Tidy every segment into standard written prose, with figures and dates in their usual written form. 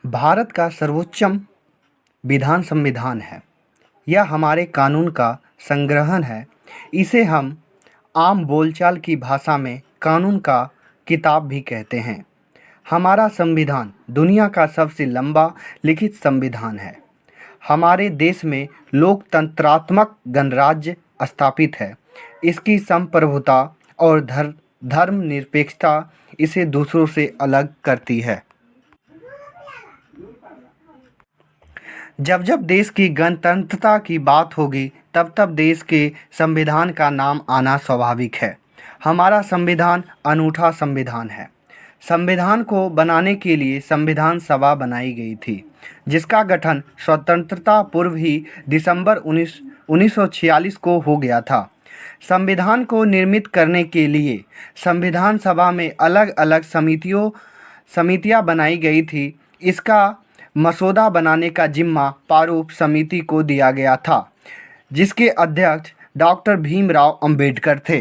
भारत का सर्वोच्चम विधान संविधान है। यह हमारे कानून का संग्रहण है। इसे हम आम बोलचाल की भाषा में कानून का किताब भी कहते हैं। हमारा संविधान दुनिया का सबसे लंबा लिखित संविधान है। हमारे देश में लोकतंत्रात्मक गणराज्य स्थापित है। इसकी संप्रभुता और धर्मनिरपेक्षता इसे दूसरों से अलग करती है। जब जब देश की गणतंत्रता की बात होगी तब तब देश के संविधान का नाम आना स्वाभाविक है। हमारा संविधान अनूठा संविधान है। संविधान को बनाने के लिए संविधान सभा बनाई गई थी, जिसका गठन स्वतंत्रता पूर्व ही दिसंबर 1946 को हो गया था। संविधान को निर्मित करने के लिए संविधान सभा में अलग अलग समितियां बनाई गई थी। इसका मसौदा बनाने का जिम्मा प्रारूप समिति को दिया गया था, जिसके अध्यक्ष डॉक्टर भीमराव अंबेडकर थे।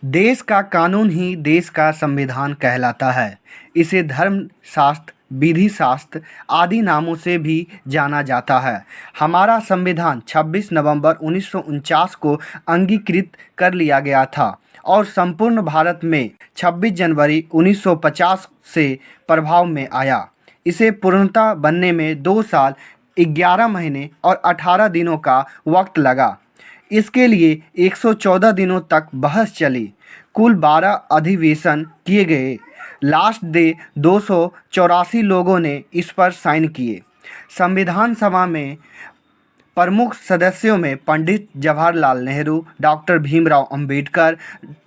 देश का कानून ही देश का संविधान कहलाता है। इसे धर्मशास्त्र, विधि शास्त्र आदि नामों से भी जाना जाता है। हमारा संविधान 26 नवंबर 1949 को अंगीकृत कर लिया गया था और संपूर्ण भारत में 26 जनवरी 1950 से प्रभाव में आया। इसे पूर्णतः बनने में 2 साल 11 महीने और 18 दिनों का वक्त लगा। इसके लिए 114 दिनों तक बहस चली। कुल 12 अधिवेशन किए गए। लास्ट डे 284 लोगों ने इस पर साइन किए। संविधान सभा में प्रमुख सदस्यों में पंडित जवाहरलाल नेहरू, डॉक्टर भीमराव अंबेडकर,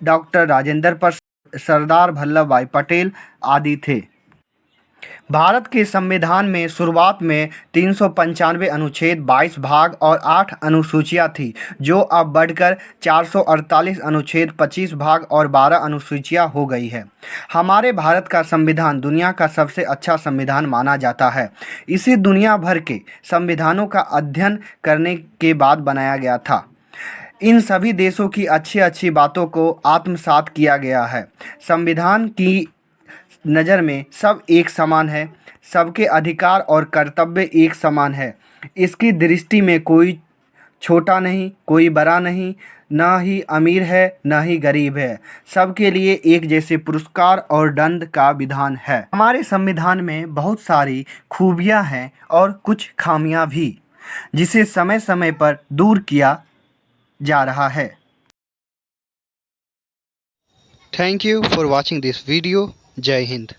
डॉक्टर राजेंद्र प्रसाद, सरदार वल्लभ भाई पटेल आदि थे। भारत के संविधान में शुरुआत में 395 अनुच्छेद, 22 भाग और 8 अनुसूचियां थी, जो अब बढ़कर 448 अनुच्छेद, 25 भाग और 12 अनुसूचियां हो गई है। हमारे भारत का संविधान दुनिया का सबसे अच्छा संविधान माना जाता है। इसे दुनिया भर के संविधानों का अध्ययन करने के बाद बनाया गया था। इन सभी देशों की अच्छी अच्छी बातों को आत्मसात किया गया है। संविधान की नज़र में सब एक समान है। सबके अधिकार और कर्तव्य एक समान है। इसकी दृष्टि में कोई छोटा नहीं, कोई बड़ा नहीं, न ही अमीर है न ही गरीब है। सबके लिए एक जैसे पुरस्कार और दंड का विधान है। हमारे संविधान में बहुत सारी खूबियां हैं और कुछ खामियां भी, जिसे समय समय पर दूर किया जा रहा है। Thank you for watching this video. जय हिंद।